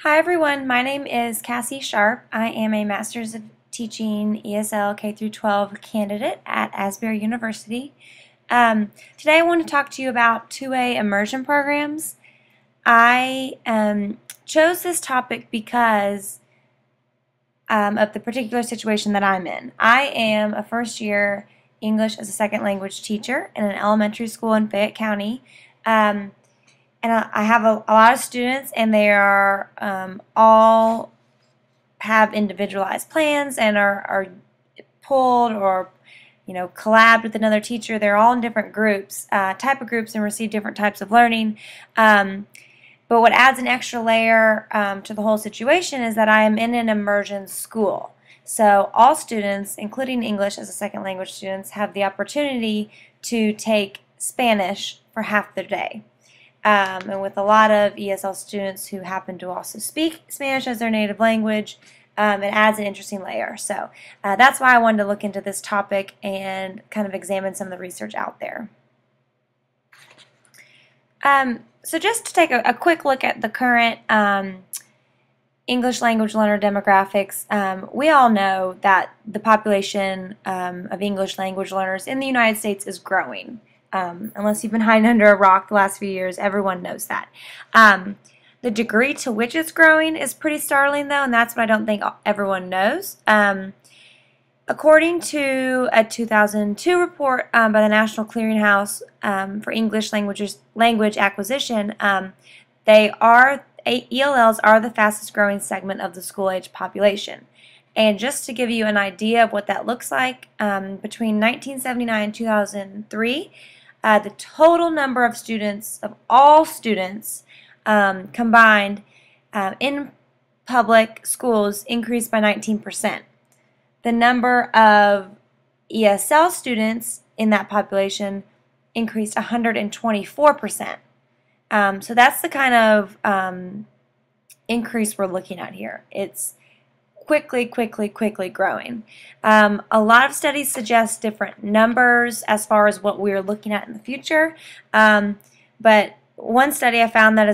Hi everyone, my name is Cassie Sharp. I am a Master's of Teaching ESL K through 12 candidate at Asbury University. Today I want to talk to you about two-way immersion programs. I chose this topic because of the particular situation that I'm in. I am a first-year English as a second language teacher in an elementary school in Fayette County. And I have a lot of students, and they are all have individualized plans and are pulled or collabed with another teacher. They're all in different groups, type of groups, and receive different types of learning. But what adds an extra layer to the whole situation is that I am in an immersion school. So all students, including English as a second language students, have the opportunity to take Spanish for half their day. And with a lot of ESL students who happen to also speak Spanish as their native language, it adds an interesting layer. So that's why I wanted to look into this topic and kind of examine some of the research out there. So just to take a quick look at the current English language learner demographics, we all know that the population of English language learners in the United States is growing. Unless you've been hiding under a rock the last few years, everyone knows that. The degree to which it's growing is pretty startling, though, and that's what I don't think everyone knows. According to a 2002 report by the National Clearinghouse for English language acquisition, ELLs are the fastest growing segment of the school-age population. And just to give you an idea of what that looks like, between 1979 and 2003, the total number of students, of all students combined in public schools, increased by 19%. The number of ESL students in that population increased 124%. So that's the kind of increase we're looking at here. It's quickly growing. A lot of studies suggest different numbers as far as what we're looking at in the future, but one study I found that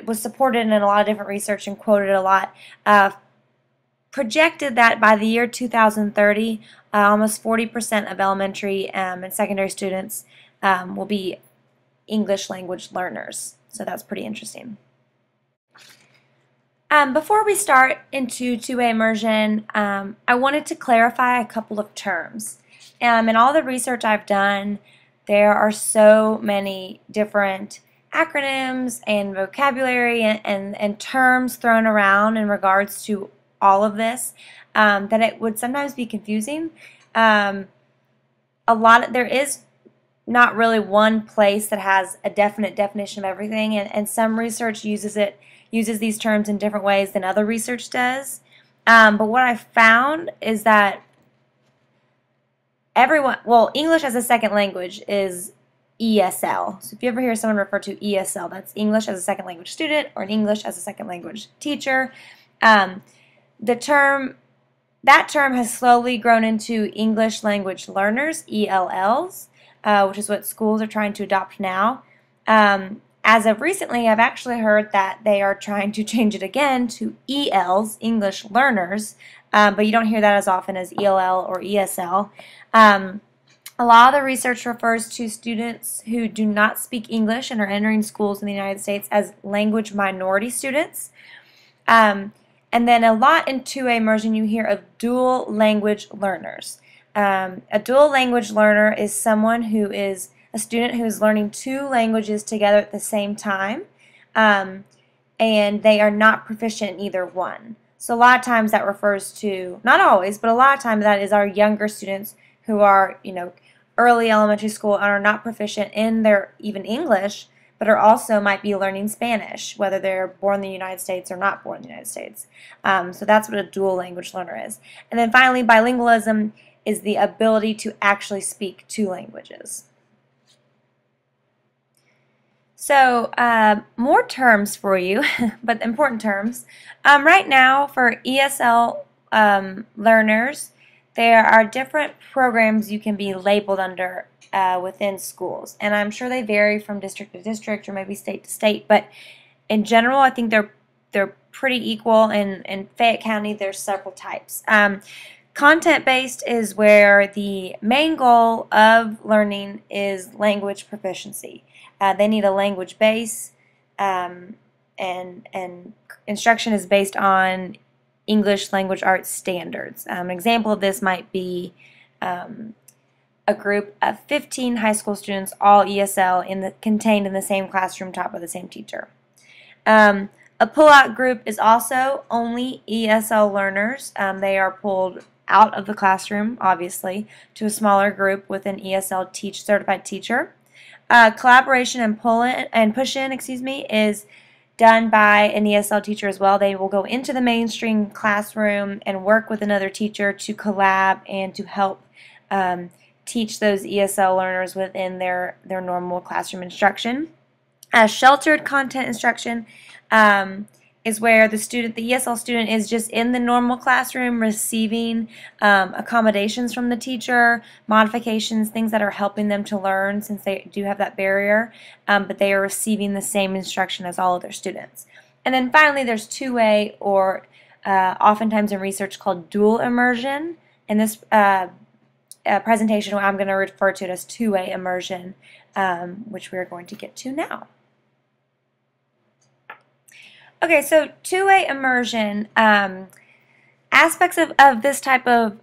was supported in a lot of different research and quoted a lot, projected that by the year 2030, almost 40% of elementary and secondary students will be English language learners. So that's pretty interesting. Before we start into two-way immersion, I wanted to clarify a couple of terms. In all the research I've done, there are so many different acronyms and vocabulary and terms thrown around in regards to all of this that it would sometimes be confusing. There is not really one place that has a definite definition of everything, and some research uses these terms in different ways than other research does. But what I found is that English as a second language is ESL. So if you ever hear someone refer to ESL, that's English as a second language student or an English as a second language teacher. That term has slowly grown into English language learners, ELLs, which is what schools are trying to adopt now. As of recently, I've actually heard that they are trying to change it again to ELs, English learners, but you don't hear that as often as ELL or ESL. A lot of the research refers to students who do not speak English and are entering schools in the United States as language minority students. And then a lot in two-way immersion you hear of dual language learners. A dual language learner is someone who is a student who is learning two languages together at the same time, and they are not proficient in either one. So a lot of times that refers to, not always, but a lot of times that is our younger students who are, early elementary school and are not proficient in their even English, but are also might be learning Spanish, whether they're born in the United States or not born in the United States. So that's what a dual language learner is. And then finally, bilingualism is the ability to actually speak two languages. So more terms for you, but important terms. Right now for ESL learners, there are different programs you can be labeled under within schools, and I'm sure they vary from district to district or maybe state to state, but in general I think they're pretty equal. In Fayette County, there's several types. Content-based is where the main goal of learning is language proficiency. They need a language base, and instruction is based on English language arts standards. An example of this might be a group of 15 high school students, all ESL, contained in the same classroom taught by the same teacher. A pull-out group is also only ESL learners. They are pulled out of the classroom, obviously, to a smaller group with an ESL certified teacher. Collaboration and push-in, is done by an ESL teacher as well. They will go into the mainstream classroom and work with another teacher to collab and to help teach those ESL learners within their normal classroom instruction. Sheltered content instruction is where the ESL student is just in the normal classroom receiving accommodations from the teacher, modifications, things that are helping them to learn since they do have that barrier, but they are receiving the same instruction as all other students. And then finally there's two-way, or oftentimes in research called dual immersion. In this presentation I'm going to refer to it as two-way immersion, which we're going to get to now. Okay, so two-way immersion, aspects of this type of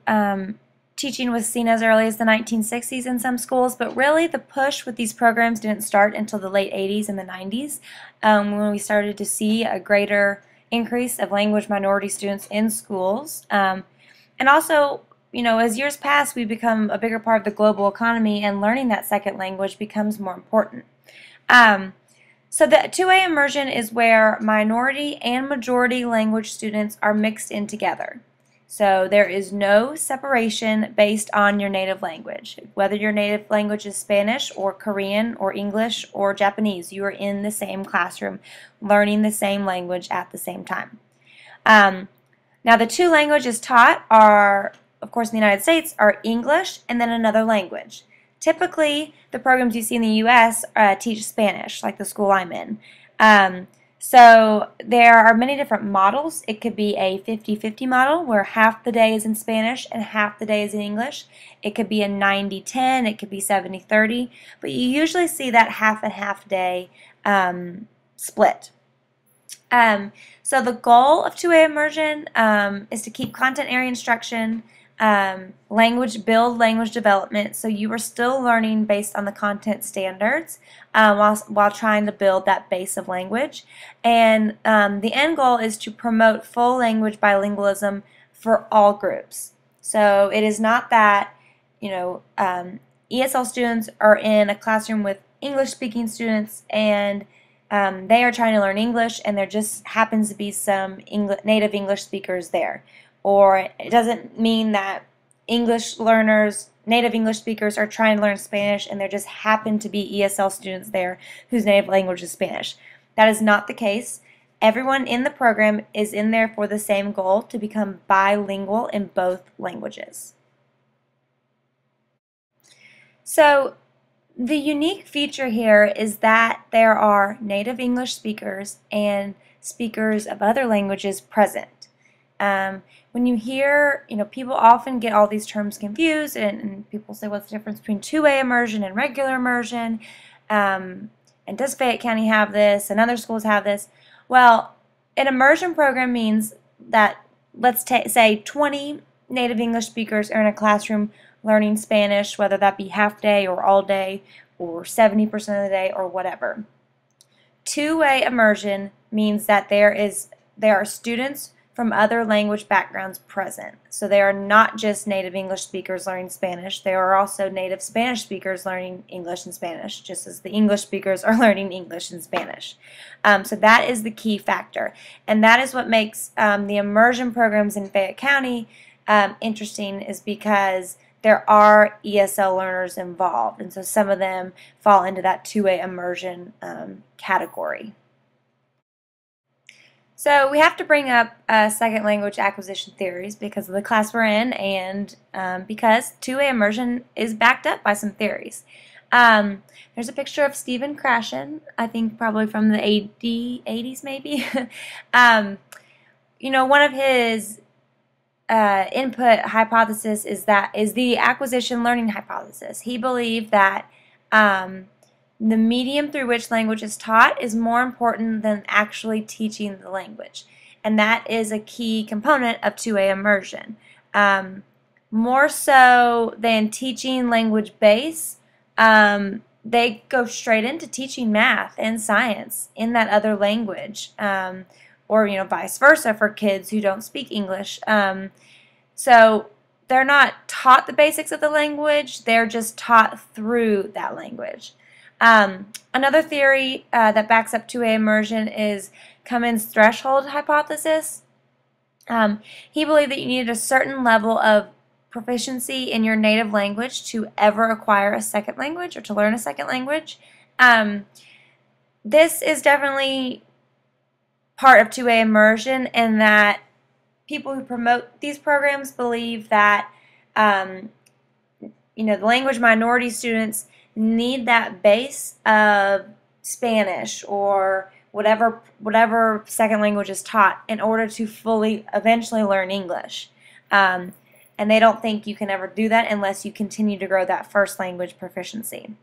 teaching was seen as early as the 1960s in some schools, but really the push with these programs didn't start until the late 80s and the 90s, when we started to see a greater increase of language minority students in schools. And also, as years pass, we become a bigger part of the global economy, and learning that second language becomes more important. So the two-way immersion is where minority and majority language students are mixed in together. So there is no separation based on your native language. Whether your native language is Spanish or Korean or English or Japanese, you are in the same classroom learning the same language at the same time. Now the two languages taught are, of course, in the United States, are English and then another language. Typically, the programs you see in the U.S. Teach Spanish, like the school I'm in. So there are many different models. It could be a 50-50 model where half the day is in Spanish and half the day is in English. It could be a 90-10, it could be 70-30, but you usually see that half and half day split. So the goal of two-way immersion is to keep content area instruction, build language development, so you are still learning based on the content standards while trying to build that base of language. And the end goal is to promote full language bilingualism for all groups. So it is not that ESL students are in a classroom with English-speaking students and they are trying to learn English and there just happens to be some native English speakers there. Or it doesn't mean that native English speakers are trying to learn Spanish and there just happen to be ESL students there whose native language is Spanish. That is not the case. Everyone in the program is in there for the same goal, to become bilingual in both languages. So the unique feature here is that there are native English speakers and speakers of other languages present. When you hear, people often get all these terms confused, and people say, what's the difference between two-way immersion and regular immersion? And does Fayette County have this? And other schools have this? Well, an immersion program means that, let's say 20 native English speakers are in a classroom learning Spanish, whether that be half day or all day or 70% of the day or whatever. Two-way immersion means that there are students from other language backgrounds present. So they are not just native English speakers learning Spanish, there are also native Spanish speakers learning English and Spanish, just as the English speakers are learning English and Spanish. So that is the key factor. And that is what makes the immersion programs in Fayette County interesting, is because there are ESL learners involved. And so some of them fall into that two-way immersion category. So we have to bring up second language acquisition theories because of the class we're in, and because two-way immersion is backed up by some theories. There's a picture of Stephen Krashen, I think probably from the 80s maybe. One of his input hypothesis is the acquisition learning hypothesis. He believed that the medium through which language is taught is more important than actually teaching the language, and that is a key component of two-way immersion. More so than teaching language base, they go straight into teaching math and science in that other language. Or vice versa for kids who don't speak English. So they're not taught the basics of the language, they're just taught through that language. Another theory that backs up two-way immersion is Cummins' threshold hypothesis. He believed that you needed a certain level of proficiency in your native language to ever acquire a second language or to learn a second language. This is definitely part of two-way immersion, and that people who promote these programs believe that the language minority students need that base of Spanish or whatever second language is taught in order to fully eventually learn English. And they don't think you can ever do that unless you continue to grow that first language proficiency.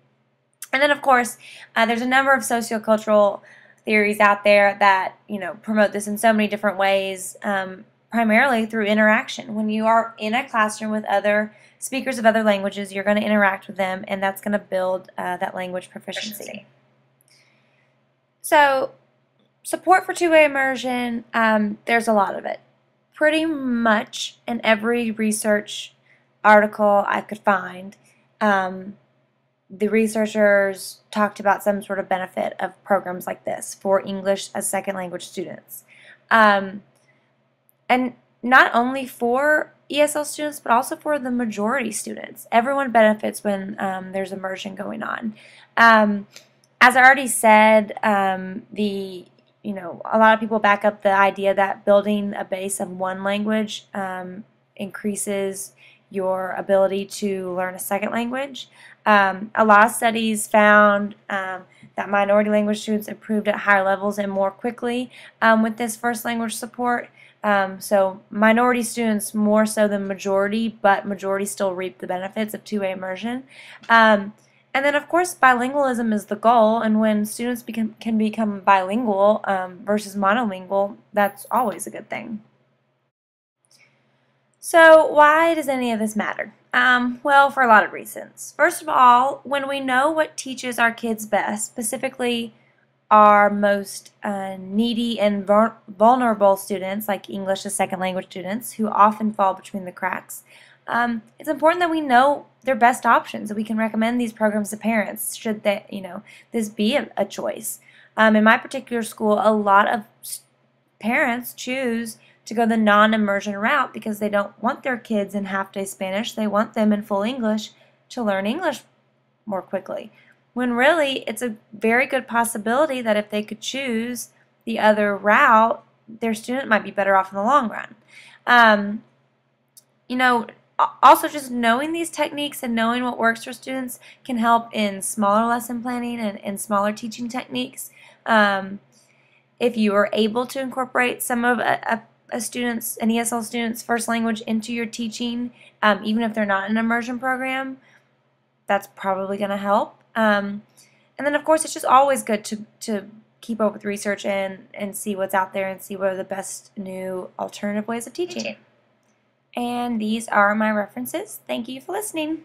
And then, of course, there's a number of sociocultural theories out there that promote this in so many different ways, primarily through interaction. When you are in a classroom with other speakers of other languages, you're going to interact with them, and that's going to build that language proficiency. So, support for two-way immersion, there's a lot of it. Pretty much in every research article I could find, the researchers talked about some sort of benefit of programs like this for English as second language students. And not only for ESL students, but also for the majority students. Everyone benefits when there's immersion going on. As I already said, a lot of people back up the idea that building a base of one language increases your ability to learn a second language. A lot of studies found that minority language students improved at higher levels and more quickly with this first language support. So minority students more so than majority, but majority still reap the benefits of two-way immersion. And then, of course, bilingualism is the goal, and when students can become bilingual versus monolingual, that's always a good thing. So why does any of this matter? Well, for a lot of reasons. First of all, when we know what teaches our kids best, specifically our most needy and vulnerable students, like English as second language students, who often fall between the cracks, it's important that we know their best options, that we can recommend these programs to parents should this be a choice. In my particular school, a lot of parents choose to go the non-immersion route because they don't want their kids in half-day Spanish. They want them in full English to learn English more quickly. When really, it's a very good possibility that if they could choose the other route, their student might be better off in the long run. Also just knowing these techniques and knowing what works for students can help in smaller lesson planning and smaller teaching techniques. If you are able to incorporate some of an ESL student's first language into your teaching, even if they're not in an immersion program, that's probably going to help. And then, of course, it's just always good to keep up with research and see what's out there and see what are the best new alternative ways of teaching. And these are my references. Thank you for listening.